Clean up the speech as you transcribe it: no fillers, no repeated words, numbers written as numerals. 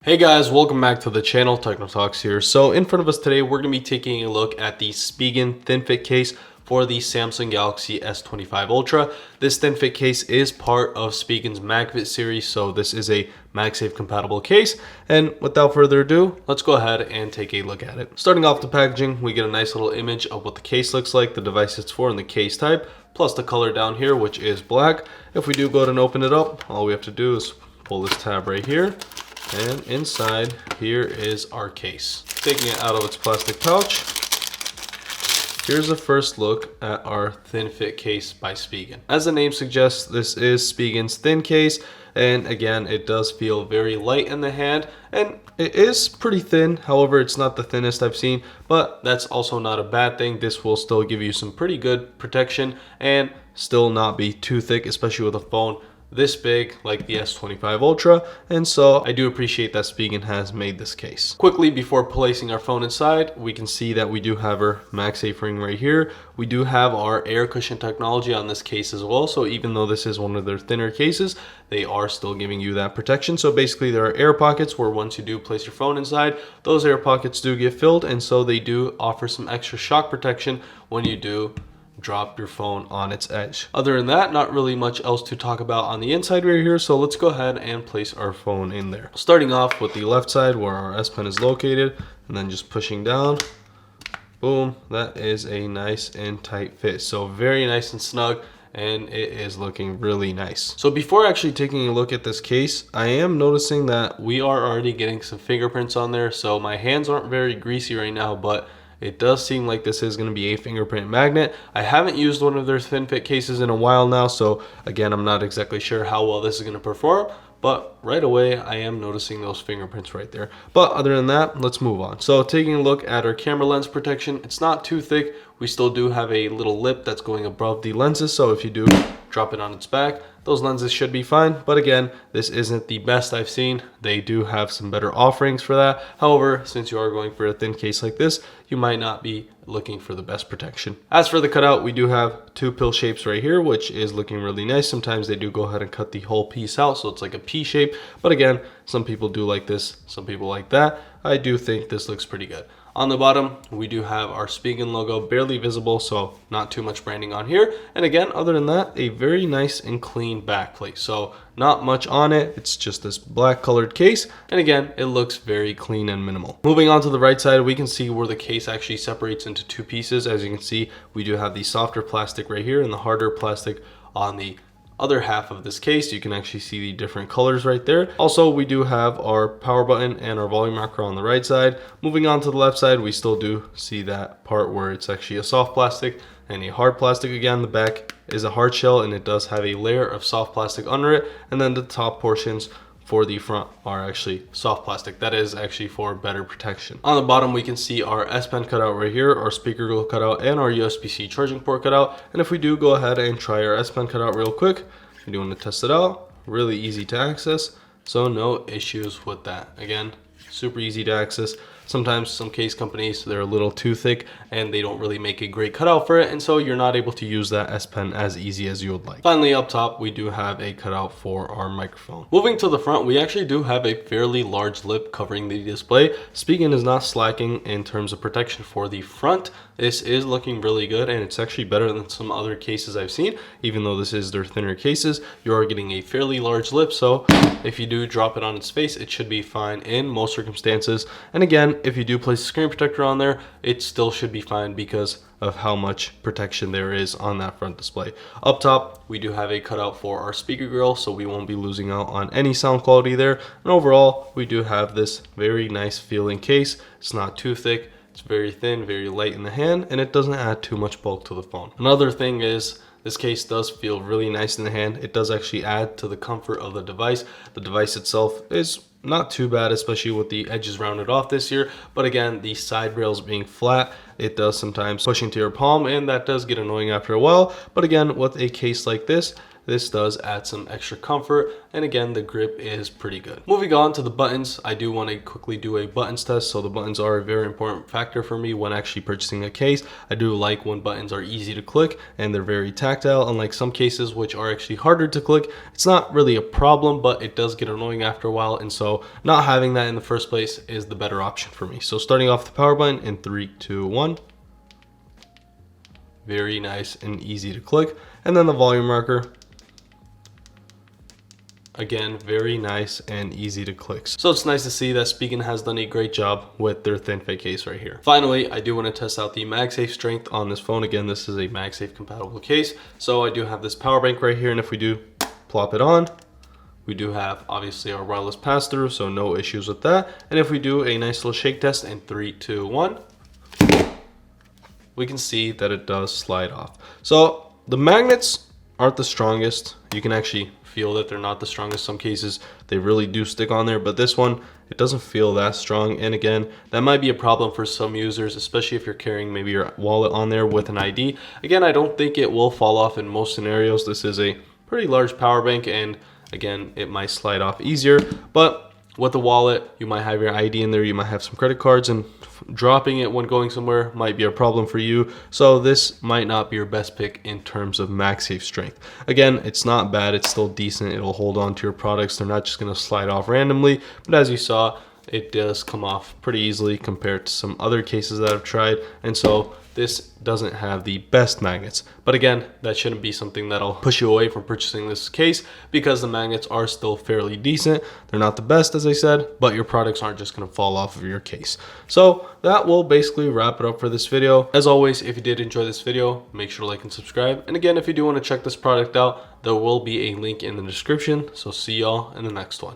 Hey guys, welcome back to the channel. Techno Talks here. So in front of us today, we're going to be taking a look at the Spigen thin fit case for the Samsung Galaxy S25 Ultra. This thin fit case is part of Spigen's MagFit series, so this is a MagSafe compatible case. And without further ado, let's go ahead and take a look at it. Starting off the packaging, we get a nice little image of what the case looks like, the device it's for, and the case type, plus the color down here, which is black. If we do go ahead and open it up, all we have to do is pull this tab right here. And inside here is our case. Taking it out of its plastic pouch, here's a first look at our thin fit case by Spigen. As the name suggests, this is Spigen's thin case, and again, it does feel very light in the hand, and it is pretty thin. However, it's not the thinnest I've seen, but that's also not a bad thing. This will still give you some pretty good protection and still not be too thick, especially with a phone this big like the S25 Ultra, and so I do appreciate that Spigen has made this case. Quickly, before placing our phone inside, we can see that we do have our MagSafe ring right here. We do have our air cushion technology on this case as well, so even though this is one of their thinner cases, they are still giving you that protection. So basically there are air pockets where once you do place your phone inside, those air pockets do get filled, and so they do offer some extra shock protection when you do drop your phone on its edge. Other than that, not really much else to talk about on the inside right here, so let's go ahead and place our phone in there. Starting off with the left side where our S Pen is located, and then just pushing down, boom, that is a nice and tight fit. So very nice and snug, and it is looking really nice. So before actually taking a look at this case, I am noticing that we are already getting some fingerprints on there. So my hands aren't very greasy right now, but it does seem like this is going to be a fingerprint magnet. I haven't used one of their thin fit cases in a while now, so again, I'm not exactly sure how well this is going to perform, but right away I am noticing those fingerprints right there. But other than that, let's move on. So taking a look at our camera lens protection, it's not too thick. We still do have a little lip that's going above the lenses, so if you do drop it on its back, those lenses should be fine. But again, this isn't the best I've seen. They do have some better offerings for that. However, since you are going for a thin case like this, you might not be looking for the best protection. As for the cutout, we do have two pill shapes right here, which is looking really nice. Sometimes they do go ahead and cut the whole piece out, so it's like a P shape. But again, some people do like this, some people like that. I do think this looks pretty good. On the bottom, we do have our Spigen logo barely visible, so not too much branding on here. And again, other than that, a very nice and clean backplate. So not much on it. It's just this black colored case. And again, it looks very clean and minimal. Moving on to the right side, we can see where the case actually separates into two pieces. As you can see, we do have the softer plastic right here and the harder plastic on the other half of this case. You can actually see the different colors right there. Also, we do have our power button and our volume rocker on the right side. Moving on to the left side, we still do see that part where it's actually a soft plastic and a hard plastic. Again, the back is a hard shell and it does have a layer of soft plastic under it, and then the top portions for the front are actually soft plastic. That is actually for better protection. On the bottom, we can see our S Pen cutout right here, our speaker grill cutout, and our USB-C charging port cutout. And if we do go ahead and try our S Pen cutout real quick, we do want to test it out. Really easy to access, so no issues with that. Again, super easy to access. Sometimes some case companies, they're a little too thick and they don't really make a great cutout for it, and so you're not able to use that S Pen as easy as you would like. Finally, up top, we do have a cutout for our microphone. Moving to the front, we actually do have a fairly large lip covering the display. Spigen is not slacking in terms of protection for the front. This is looking really good, and it's actually better than some other cases I've seen. Even though this is their thinner cases, you are getting a fairly large lip, so if you do drop it on its face, it should be fine in most circumstances. And again, if you do place a screen protector on there, it still should be fine because of how much protection there is on that front display. Up top, we do have a cutout for our speaker grill, so we won't be losing out on any sound quality there. And overall, we do have this very nice feeling case. It's not too thick. It's very thin, very light in the hand, and it doesn't add too much bulk to the phone. Another thing is, this case does feel really nice in the hand. It does actually add to the comfort of the device. The device itself is not too bad, especially with the edges rounded off this year. But again, the side rails being flat, it does sometimes push into your palm, and that does get annoying after a while. But again, with a case like this, this does add some extra comfort, and again, the grip is pretty good. Moving on to the buttons, I do want to quickly do a buttons test. So the buttons are a very important factor for me when actually purchasing a case. I do like when buttons are easy to click and they're very tactile, unlike some cases which are actually harder to click. It's not really a problem, but it does get annoying after a while, and so not having that in the first place is the better option for me. So starting off the power button in 3, 2, 1. Very nice and easy to click. And then the volume marker. Again, very nice and easy to click. So it's nice to see that Spigen has done a great job with their thin fit case right here. Finally, I do want to test out the MagSafe strength on this phone. Again, this is a MagSafe compatible case. So I do have this power bank right here, and if we do plop it on, we do have obviously our wireless pass-through, so no issues with that. And if we do a nice little shake test in 3, 2, 1, we can see that it does slide off. So the magnets aren't the strongest. You can actually feel that they're not the strongest. Some cases they really do stick on there, but this one, it doesn't feel that strong. And again, that might be a problem for some users, especially if you're carrying maybe your wallet on there with an ID. Again, I don't think it will fall off in most scenarios. This is a pretty large power bank, and again, it might slide off easier. But with the wallet, you might have your ID in there, you might have some credit cards, and dropping it when going somewhere might be a problem for you. So this might not be your best pick in terms of MagSafe strength. Again, it's not bad, it's still decent. It'll hold on to your products. They're not just going to slide off randomly, but as you saw, it does come off pretty easily compared to some other cases that I've tried. And so this doesn't have the best magnets, but again, that shouldn't be something that'll push you away from purchasing this case, because the magnets are still fairly decent. They're not the best, as I said, but your products aren't just going to fall off of your case. So that will basically wrap it up for this video. As always, if you did enjoy this video, make sure to like and subscribe. And again, if you do want to check this product out, there will be a link in the description. So see y'all in the next one.